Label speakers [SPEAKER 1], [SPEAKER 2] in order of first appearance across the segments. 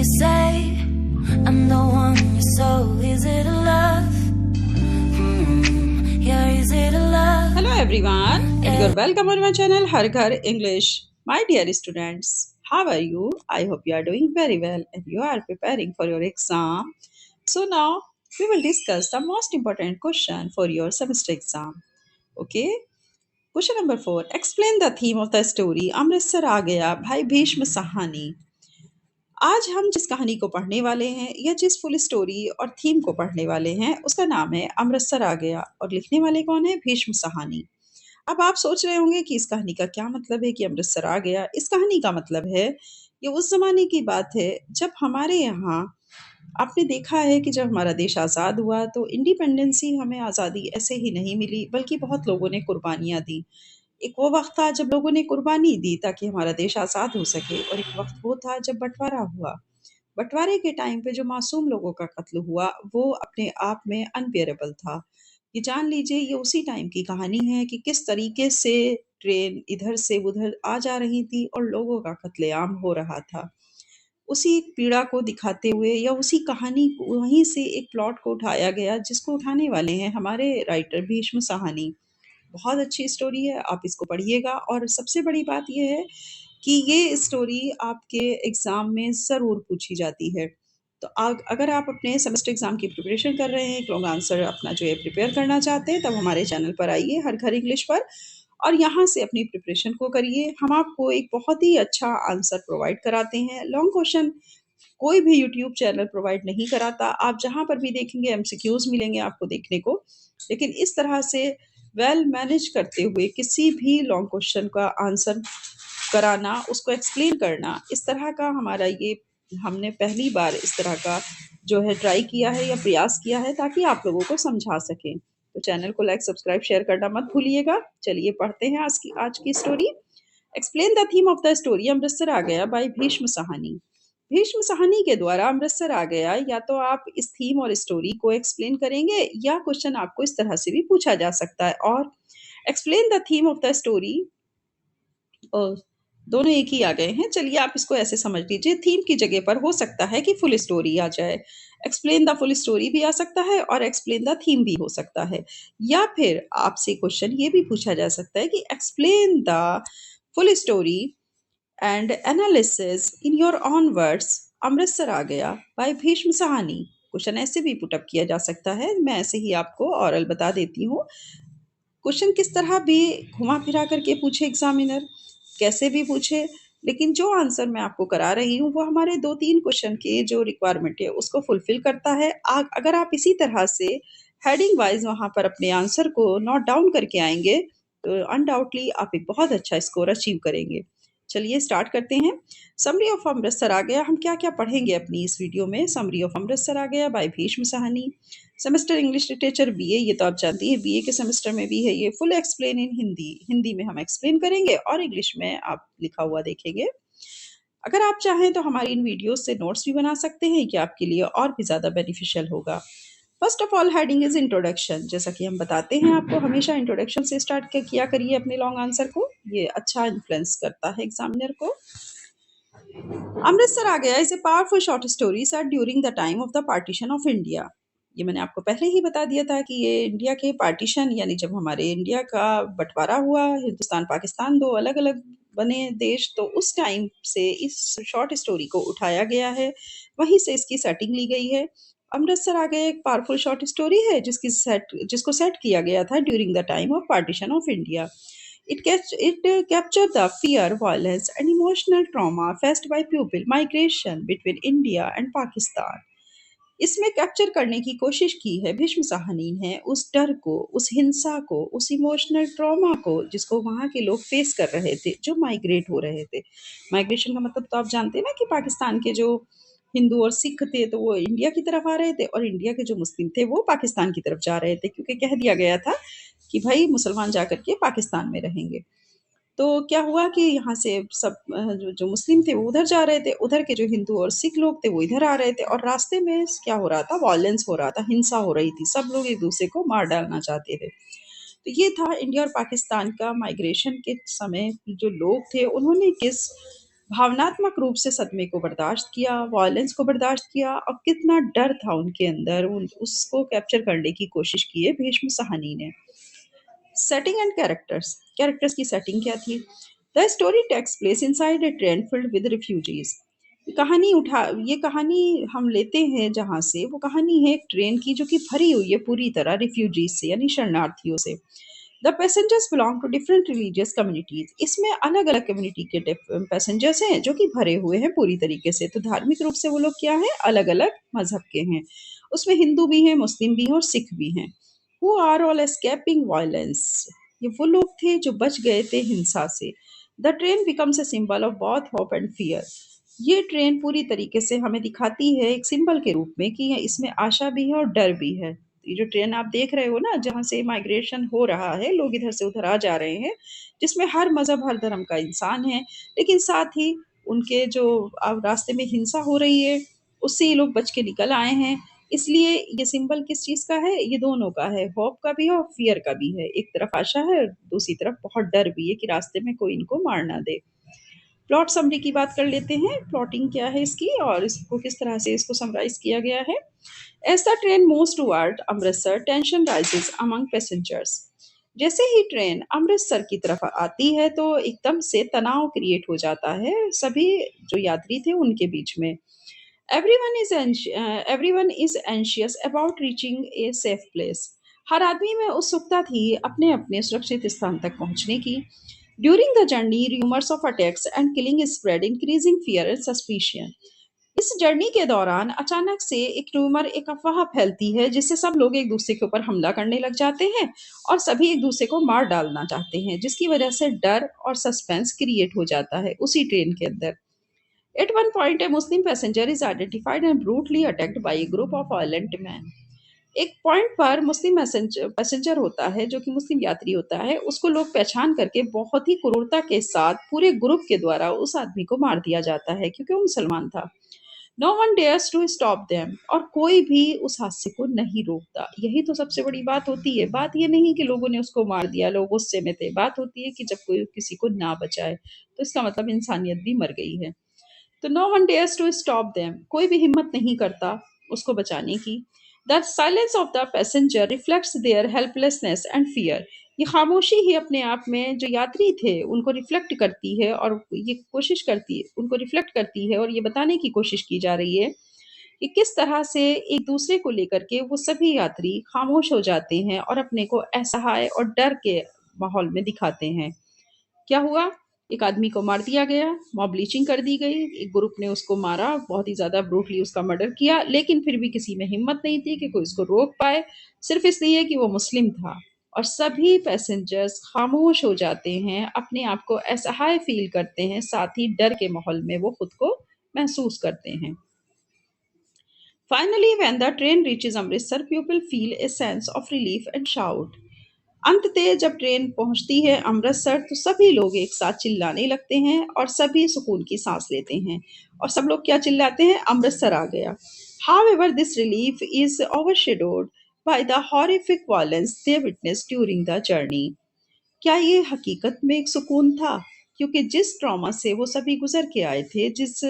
[SPEAKER 1] you say I'm the one you're so easy to love. Yeah, easy to love.
[SPEAKER 2] Hello everyone, and you're welcome on my channel Har Ghar English. My dear students, how are you? I hope you are doing very well and you are preparing for your exam. So now we will discuss the most important question for your semester exam. Okay? Question number 4. Explain the theme of the story Amritsar आ गया भाई भीष्म सहानी. आज हम जिस कहानी को पढ़ने वाले हैं या जिस फुल स्टोरी और थीम को पढ़ने वाले हैं उसका नाम है अमृतसर आ गया और लिखने वाले कौन है? भीष्म सहानी. अब आप सोच रहे होंगे कि इस कहानी का क्या मतलब है कि अमृतसर आ गया? इस कहानी का मतलब है, ये उस ज़माने की बात है जब हमारे यहाँ आपने देखा है कि जब हमारा देश आज़ाद हुआ तो इंडिपेंडेंसी हमें आज़ादी ऐसे ही नहीं मिली बल्कि बहुत लोगों ने कुर्बानियाँ दी। एक वो वक़्त था जब लोगों ने कुर्बानी दी ताकि हमारा देश आज़ाद हो सके और एक वक़्त वो था जब बँटवारा हुआ। बँटवारे के टाइम पे जो मासूम लोगों का कत्ल हुआ, वो अपने आप में अनबियरेबल था। ये जान लीजिए ये उसी टाइम की कहानी है कि किस तरीके से ट्रेन इधर से उधर आ जा रही थी और लोगों का कत्लेआम हो रहा था। उसी पीड़ा को दिखाते हुए या उसी कहानी को वहीं से एक प्लॉट को उठाया गया जिसको उठाने वाले हैं हमारे राइटर भीष्म साहनी। बहुत अच्छी स्टोरी है, आप इसको पढ़िएगा और सबसे बड़ी बात ये है कि ये स्टोरी आपके एग्ज़ाम में ज़रूर पूछी जाती है। तो अगर आप अपने सेमेस्टर एग्ज़ाम की प्रिपरेशन कर रहे हैं, एक लॉन्ग आंसर अपना जो है प्रिपेयर करना चाहते हैं, तब हमारे चैनल पर आइए हर घर इंग्लिश पर और यहाँ से अपनी प्रिपरेशन को करिए। हम आपको एक बहुत ही अच्छा आंसर प्रोवाइड कराते हैं। लॉन्ग क्वेश्चन कोई भी यूट्यूब चैनल प्रोवाइड नहीं कराता। आप जहाँ पर भी देखेंगे एमसीक्यूज़ मिलेंगे आपको देखने को। लेकिन इस तरह से वेल मैनेज करते हुए किसी भी लॉन्ग क्वेश्चन का आंसर कराना, उसको एक्सप्लेन करना, इस तरह का हमारा ये हमने पहली बार इस तरह का जो है ट्राई किया है या प्रयास किया है ताकि आप लोगों को समझा सकें। तो चैनल को लाइक, सब्सक्राइब, शेयर करना मत भूलिएगा। चलिए पढ़ते हैं आज की story. Explain the theme of the story Amritsar आ गया बाय भीष्म साहनी. भीष्म साहनी के द्वारा अमृतसर आ गया, या तो आप इस थीम और स्टोरी को एक्सप्लेन करेंगे या क्वेश्चन आपको इस तरह से भी पूछा जा सकता है। और explain the theme of the story दोनों एक ही आ गए हैं। चलिए आप इसको ऐसे समझ लीजिए, थीम की जगह पर हो सकता है कि फुल स्टोरी आ जाए। एक्सप्लेन द फुल स्टोरी भी आ सकता है और एक्सप्लेन द थीम भी हो सकता है। या फिर आपसे क्वेश्चन ये भी पूछा जा सकता है कि explain the full story and analysis in your own words Amritsar आ गया बाय भीष्म साहनी. क्वेश्चन ऐसे भी पुटअप किया जा सकता है। मैं ऐसे ही आपको ऑरल बता देती हूँ। क्वेश्चन किस तरह भी घुमा फिरा करके पूछे एग्जामिनर, कैसे भी पूछे, लेकिन जो आंसर मैं आपको करा रही हूँ वो हमारे 2-3 क्वेश्चन के जो रिक्वायरमेंट है उसको फुलफिल करता है। अगर आप इसी तरह से हेडिंग वाइज वहाँ पर अपने आंसर को नोट डाउन करके आएंगे तो अनडाउटली आप एक बहुत अच्छा स्कोर अचीव करेंगे। चलिए स्टार्ट करते हैं। समरी ऑफ अमृतसर आ गया, हम क्या क्या पढ़ेंगे अपनी इस वीडियो में। समरी ऑफ अमृतसर आ गया by Bhisham Sahni, semester English literature BA, ये तो आप जानती हैं बीए के सेमेस्टर में भी है ये। Full explain in Hindi, Hindi में हम एक्सप्लेन करेंगे और इंग्लिश में आप लिखा हुआ देखेंगे। अगर आप चाहें तो हमारी इन वीडियोस से नोट्स भी बना सकते हैं कि आपके लिए और भी ज़्यादा बेनिफिशियल होगा। First of all heading is introduction. जैसा कि हम बताते हैं आपको, हमेशा इंट्रोडक्शन से स्टार्ट किया करिए अपने लॉन्ग आंसर को, ये अच्छा इन्फ्लुएंस करता है एग्जामिनर को। अमृतसर आ गया is a powerful short story set during the time of the partition of India. ये मैंने आपको पहले ही बता दिया था कि ये इंडिया के पार्टीशन यानी जब हमारे इंडिया का बंटवारा हुआ, हिंदुस्तान पाकिस्तान दो अलग अलग बने देश, तो उस टाइम से इस शॉर्ट स्टोरी को उठाया गया है, वहीं से इसकी सेटिंग ली गई है। अमृतसर आ गया एक पावरफुल शॉर्ट स्टोरी है जिसको सेट किया गया था during the time of partition of India. It captured the fear, violence, and emotional trauma faced by pupil migration between India and Pakistan. इसमें कैप्चर करने की कोशिश की है भीष्म साहनी ने उस डर को, उस हिंसा को, उस इमोशनल ट्रॉमा को जिसको वहाँ के लोग फेस कर रहे थे, जो माइग्रेट हो रहे थे। माइग्रेशन का मतलब तो आप जानते हैं ना कि पाकिस्तान के जो हिंदू और सिख थे तो वो इंडिया की तरफ आ रहे थे और इंडिया के जो मुस्लिम थे वो पाकिस्तान की तरफ जा रहे थे, क्योंकि कह दिया गया था कि भाई मुसलमान जा करके पाकिस्तान में रहेंगे। तो क्या हुआ कि यहाँ से सब जो मुस्लिम थे वो उधर जा रहे थे, उधर के जो हिंदू और सिख लोग थे वो इधर आ रहे थे और रास्ते में क्या हो रहा था, वॉयलेंस हो रहा था, हिंसा हो रही थी, सब लोग एक दूसरे को मार डालना चाहते थे। तो ये था इंडिया और पाकिस्तान का माइग्रेशन के समय जो लोग थे उन्होंने किस भावनात्मक रूप से सदमे को बर्दाश्त किया, वॉयलेंस को बर्दाश्त किया और कितना डर था उनके अंदर, उसको कैप्चर करने की कोशिश की है भीष्म साहनी ने। सेटिंग एंड कैरेक्टर्स, कैरेक्टर्स की सेटिंग क्या थी? The story takes place inside a train filled with refugees. ये कहानी हम लेते हैं जहाँ से, वो कहानी है एक ट्रेन की जो कि भरी हुई है पूरी तरह रिफ्यूजीज से यानी शरणार्थियों से। The passengers belong to different religious communities. इसमें अलग अलग कम्युनिटी के पैसेंजर्स हैं जो कि भरे हुए हैं पूरी तरीके से। तो धार्मिक रूप से वो लोग क्या हैं, अलग अलग मजहब के हैं। उसमें हिंदू भी हैं, मुस्लिम भी हैं और सिख भी हैं। Who are all escaping violence. ये वो लोग थे जो बच गए थे हिंसा से। The train becomes a symbol of both hope and fear. ये ट्रेन पूरी तरीके से हमें दिखाती है एक सिंबल के रूप में कि इसमें आशा भी है और डर भी है। ये जो ट्रेन आप देख रहे हो ना, जहाँ से माइग्रेशन हो रहा है, लोग इधर से उधर आ जा रहे हैं, जिसमें हर मजहब हर धर्म का इंसान है, लेकिन साथ ही उनके जो अब रास्ते में हिंसा हो रही है उससे ये लोग बच के निकल आए हैं। इसलिए ये सिंबल किस चीज का है? ये दोनों का है, होप का भी है और फियर का भी है। एक तरफ आशा है और दूसरी तरफ बहुत डर भी है कि रास्ते में कोई इनको मार ना दे। प्लॉट समरी की बात कर लेते हैं, प्लॉटिंग क्या है इसकी और इसको किस तरह से इसको समराइज किया गया है। As the train moves toward Amritsar, tension rises among passengers. जैसे ही ट्रेन अमृतसर की तरफ आती है तो एकदम से तनाव क्रिएट हो जाता है सभी जो यात्री थे उनके बीच में। Everyone is anxious about reaching a safe place. हर आदमी में उत्सुकता थी अपने अपने सुरक्षित स्थान तक पहुंचने की। During the journey rumours of attacks and killing spread, increasing fear and suspicion. इस जर्नी के दौरान अचानक से एक रूमर, एक अफवाह फैलती है जिससे सब लोग एक दूसरे के ऊपर हमला करने लग जाते हैं और सभी एक दूसरे को मार डालना चाहते हैं, जिसकी वजह से डर और सस्पेंस क्रिएट हो जाता है उसी ट्रेन के अंदर। At one point a Muslim passenger is identified and brutally attacked by a group of violent man. एक पॉइंट पर मुस्लिम पैसेंजर होता है जो कि मुस्लिम यात्री होता है, उसको लोग पहचान करके बहुत ही क्रूरता के साथ पूरे ग्रुप के द्वारा उस आदमी को मार दिया जाता है क्योंकि वो मुसलमान था। No one dares to stop them, और कोई भी उस हादसे को नहीं रोकता। यही तो सबसे बड़ी बात होती है। बात ये नहीं कि लोगों ने उसको मार दिया, लोग गुस्से में थे। बात होती है कि जब कोई किसी को ना बचाए तो इसका मतलब इंसानियत भी मर गई है। तो no one dares to stop them, कोई भी हिम्मत नहीं करता उसको बचाने की। The silence of the passenger reflects their helplessness and fear. ये खामोशी ही अपने आप में जो यात्री थे उनको रिफ्लेक्ट करती है और ये कोशिश करती है, उनको रिफ्लेक्ट करती है और ये बताने की कोशिश की जा रही है कि किस तरह से एक दूसरे को लेकर के वो सभी यात्री खामोश हो जाते हैं और अपने को असहाय और डर के माहौल में दिखाते हैं। क्या हुआ? एक आदमी को मार दिया गया, मॉब लिंचिंग कर दी गई, एक ग्रुप ने उसको मारा, बहुत ही ज़्यादा ब्रूटली उसका मर्डर किया, लेकिन फिर भी किसी में हिम्मत नहीं थी कि कोई उसको रोक पाए, सिर्फ इसलिए कि वो मुस्लिम था। और सभी पैसेंजर्स खामोश हो जाते हैं, अपने आप को असहाय फील करते हैं, साथ ही डर के माहौल में वो खुद को महसूस करते हैं। Finally, when the train reaches Amritsar, people feel a sense of relief and shout. अंततः जब ट्रेन पहुंचती है अमृतसर तो सभी लोग एक साथ चिल्लाने लगते हैं और सभी सुकून की सांस लेते हैं। और सब लोग क्या चिल्लाते हैं? अमृतसर आ गया। However, this relief is overshadowed by the horrific violence they witnessed during the journey. क्या ये हकीकत में एक सुकून था? क्योंकि जिस ट्रॉमा से वो सभी गुज़र के आए थे, जिस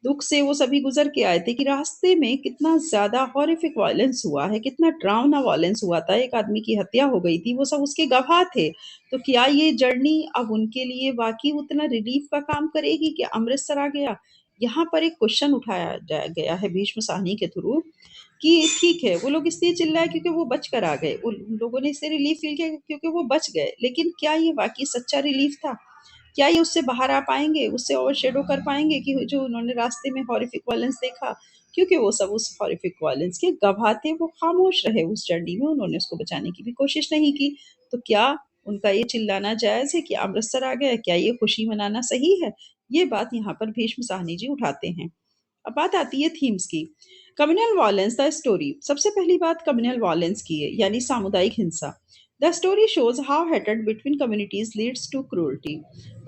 [SPEAKER 2] दुःख से वो सभी गुज़र के आए थे कि रास्ते में कितना ज़्यादा हॉरिफिक वायलेंस हुआ है, कितना डरावना वायलेंस हुआ था, एक आदमी की हत्या हो गई थी, वो सब उसके गवाह थे। तो क्या ये जर्नी अब उनके लिए वाक़ई उतना रिलीफ़ का काम करेगी कि अमृतसर आ गया? यहाँ पर एक क्वेश्चन उठाया गया है भीष्म साहनी के थ्रू कि ठीक है, वो लोग इसलिए चिल्लाए क्योंकि वो बच कर आ गए। उन उन लोगों ने इसलिए रिलीफ़ फ़ील किया क्योंकि वो बच गए। लेकिन क्या ये वाक़ई सच्चा रिलीफ़ था? क्या ये उससे बाहर आ पाएँगे? उससे ओवरशैडो कर पाएँगे कि जो उन्होंने रास्ते में हॉरिफिक वायलेंस देखा? क्योंकि वो सब उस हॉरिफिक वायलेंस के गवाह थे, वो खामोश रहे उस जर्नी में, उन्होंने उसको बचाने की भी कोशिश नहीं की। तो क्या उनका ये चिल्लाना जायज़ है कि अमृतसर आ गया? क्या ये खुशी मनाना सही है? ये बात यहाँ पर भीष्म साहनी जी उठाते हैं। अब बात आती है थीम्स की। Communal violence the story. सबसे पहली बात कम्युनल वॉयलेंस की है, यानी सामुदायिक हिंसा। द स्टोरी शोज हाउ हेटेड between communities leads to cruelty.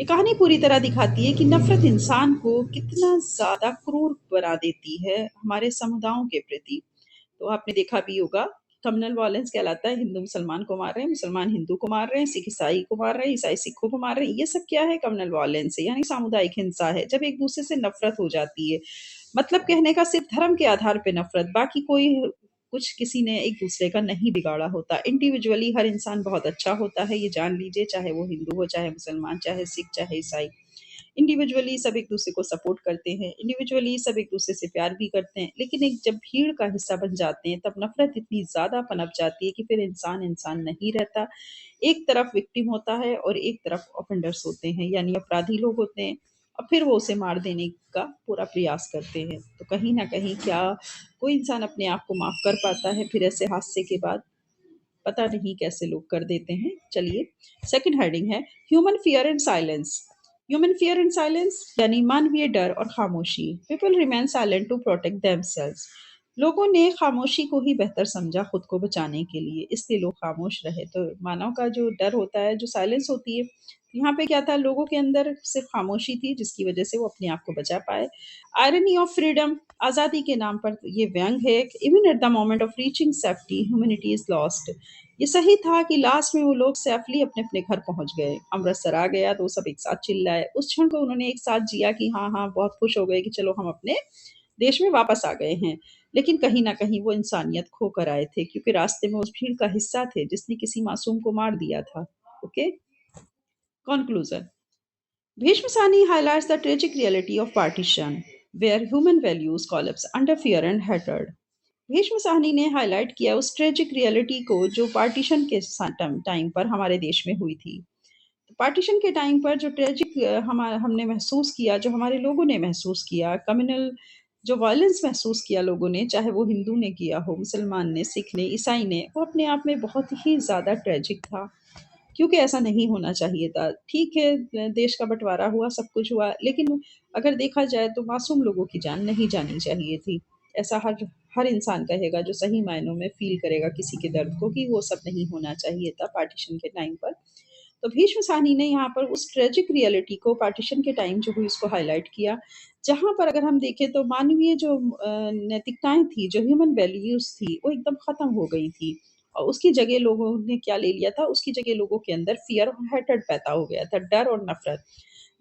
[SPEAKER 2] ये कहानी पूरी तरह दिखाती है कि नफरत इंसान को कितना ज़्यादा क्रूर बना देती है हमारे समुदायों के प्रति। तो आपने देखा भी होगा कम्युनल वायलेंस कहलाता है, हिंदू मुसलमान को मार रहे हैं, मुसलमान हिंदू को मार रहे हैं, सिख ईसाई को मार रहे हैं, ईसाई सिखों को मार रहे हैं। ये सब क्या है? कम्युनल वायलेंस है, यानी सामुदायिक हिंसा है, जब एक दूसरे से नफरत हो जाती है। मतलब कहने का सिर्फ धर्म के आधार पे नफरत, बाकी कोई कुछ किसी ने एक दूसरे का नहीं बिगाड़ा होता। इंडिविजुअली हर इंसान बहुत अच्छा होता है, ये जान लीजिए, चाहे वो हिंदू हो, चाहे मुसलमान, चाहे सिख, चाहे ईसाई। इंडिविजुअली सब एक दूसरे को सपोर्ट करते हैं, इंडिविजुअली सब एक दूसरे से प्यार भी करते हैं, लेकिन एक जब भीड़ का हिस्सा बन जाते हैं तब नफरत इतनी ज्यादा पनप जाती है कि फिर इंसान इंसान नहीं रहता। एक तरफ विक्टिम होता है और एक तरफ ऑफेंडर्स होते हैं, यानी अपराधी लोग होते हैं, और फिर वो उसे मार देने का पूरा प्रयास करते हैं। तो कहीं ना कहीं क्या कोई इंसान अपने आप को माफ कर पाता है फिर ऐसे हादसे के बाद? पता नहीं कैसे लोग कर देते हैं। चलिए, सेकंड हेडिंग है human fear and silence. Human fear and silence यानी मानवीय डर और खामोशी। People remain silent to protect themselves. लोगों ने खामोशी को ही बेहतर समझा खुद को बचाने के लिए, इसलिए लोग खामोश रहे। तो मानव का जो डर होता है, जो साइलेंस होती है, यहाँ पे क्या था? लोगों के अंदर सिर्फ खामोशी थी, जिसकी वजह से वो अपने आप को बचा पाए। आयरनी ऑफ फ्रीडम, आजादी के नाम पर ये व्यंग है। Even at the moment of reaching safety humanity is lost. ये सही था कि लास्ट में वो लोग सेफली अपने अपने घर पहुंच गए। अमृतसर आ गया तो वो सब एक साथ चिल्लाए, उस क्षण को उन्होंने एक साथ जिया कि हाँ हाँ, बहुत खुश हो गए कि चलो हम अपने देश में वापस आ गए हैं। लेकिन कहीं ना कहीं वो इंसानियत खो कर आए थे, क्योंकि रास्ते में उस भीड़ का हिस्सा थे जिसने किसी मासूम को मार दिया था। Okay, conclusion. Bhishma Sani highlights the tragic reality of partition, where human values collapse under fear and hatred. Bhishma Sahni ने हाईलाइट किया उस ट्रेजिक रियलिटी को जो पार्टीशन के टाइम पर हमारे देश में हुई थी। पार्टीशन के टाइम पर जो ट्रेजिक हमारा हमने महसूस किया, जो हमारे लोगों ने महसूस किया, कम्युनल जो वायलेंस महसूस किया लोगों ने, चाहे वो हिंदू ने किया हो, मुसलमान ने, सिख ने, ईसाई ने, वो अपने आप में बहुत ही ज़्यादा ट्रेजिक था, क्योंकि ऐसा नहीं होना चाहिए था। ठीक है, देश का बँटवारा हुआ, सब कुछ हुआ, लेकिन अगर देखा जाए तो मासूम लोगों की जान नहीं जानी चाहिए थी। ऐसा हर हर इंसान कहेगा जो सही मायनों में फ़ील करेगा किसी के दर्द को, कि वो सब नहीं होना चाहिए था पार्टीशन के टाइम पर। तो भीष्म साहनी ने यहाँ पर उस ट्रेजिक रियलिटी को पार्टीशन के टाइम जो हुई उसको हाईलाइट किया, जहाँ पर अगर हम देखें तो मानवीय जो नैतिकताएँ थी, जो ह्यूमन वैल्यूज़ थी, वो एकदम ख़त्म हो गई थी। और उसकी जगह लोगों ने क्या ले लिया था? उसकी जगह लोगों के अंदर फ़ियर और हेट्रेड पैदा हो गया था, डर और नफ़रत।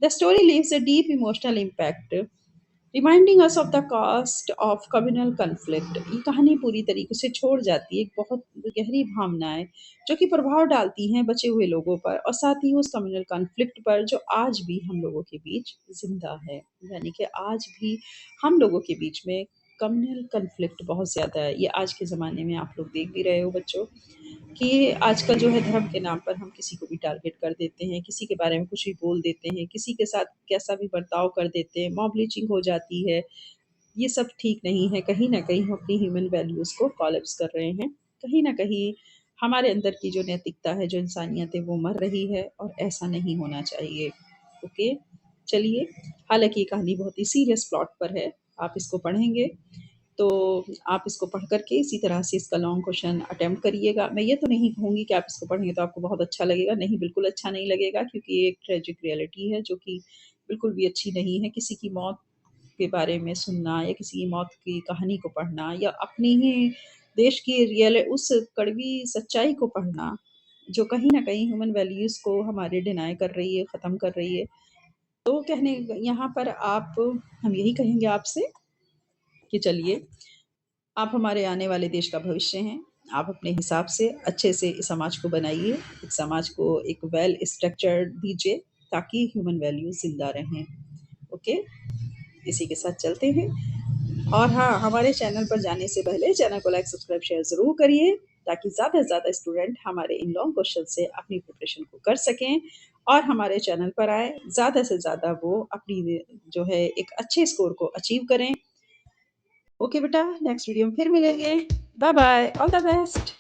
[SPEAKER 2] The story leaves a deep emotional impact, reminding us of the cost of communal conflict. ये कहानी पूरी तरीके से छोड़ जाती है एक बहुत गहरी भावनाएँ, जो कि प्रभाव डालती हैं बचे हुए लोगों पर और साथ ही उस कम्युनल कन्फ्लिक्ट पर जो आज भी हम लोगों के बीच ज़िंदा है। यानी कि आज भी हम लोगों के बीच में कम्युनल कन्फ्लिक्ट बहुत ज़्यादा है। ये आज के ज़माने में आप लोग देख भी रहे हो बच्चों, कि आजकल जो है धर्म के नाम पर हम किसी को भी टारगेट कर देते हैं, किसी के बारे में कुछ भी बोल देते हैं, किसी के साथ कैसा भी बर्ताव कर देते हैं, मॉब लिंचिंग हो जाती है। ये सब ठीक नहीं है। कहीं न कहीं हम अपनी ह्यूमन वैल्यूज़ को कोलैप्स कर रहे हैं। कहीं न कहीं हमारे अंदर की जो नैतिकता है, जो इंसानियत है, वो मर रही है और ऐसा नहीं होना चाहिए। ओके, चलिए, हालाँकि ये कहानी बहुत ही सीरियस प्लॉट पर है। आप इसको पढ़ेंगे तो आप इसको पढ़ कर के इसी तरह से इसका लॉन्ग क्वेश्चन अटेम्प्ट करिएगा। मैं ये तो नहीं कहूँगी कि आप इसको पढ़ेंगे तो आपको बहुत अच्छा लगेगा, नहीं, बिल्कुल अच्छा नहीं लगेगा, क्योंकि ये एक ट्रेजिक रियलिटी है जो कि बिल्कुल भी अच्छी नहीं है। किसी की मौत के बारे में सुनना या किसी की मौत की कहानी को पढ़ना या अपनी ही देश की उस कड़वी सच्चाई को पढ़ना, जो कहीं न कहीं ह्यूमन वैल्यूज़ को हमारे डिनाय कर रही है, ख़त्म कर रही है। तो कहने यहाँ पर हम यही कहेंगे आपसे कि चलिए, आप हमारे आने वाले देश का भविष्य हैं। आप अपने हिसाब से अच्छे से इस समाज को बनाइए, इस समाज को एक वेल स्ट्रक्चर्ड दीजिए, ताकि ह्यूमन वैल्यूज़ ज़िंदा रहें। ओके? इसी के साथ चलते हैं। और हाँ, हमारे चैनल पर जाने से पहले चैनल को लाइक, सब्सक्राइब, शेयर ज़रूर करिए, ताकि ज़्यादा से ज़्यादा स्टूडेंट हमारे इन लॉन्ग क्वेश्चन से अपनी प्रिपरेशन को कर सकें और हमारे चैनल पर आएँ। ज़्यादा से ज़्यादा वो अपनी जो है एक अच्छे स्कोर को अचीव करें। ओके बेटा, नेक्स्ट वीडियो में फिर मिलेंगे। Bye bye, all the best.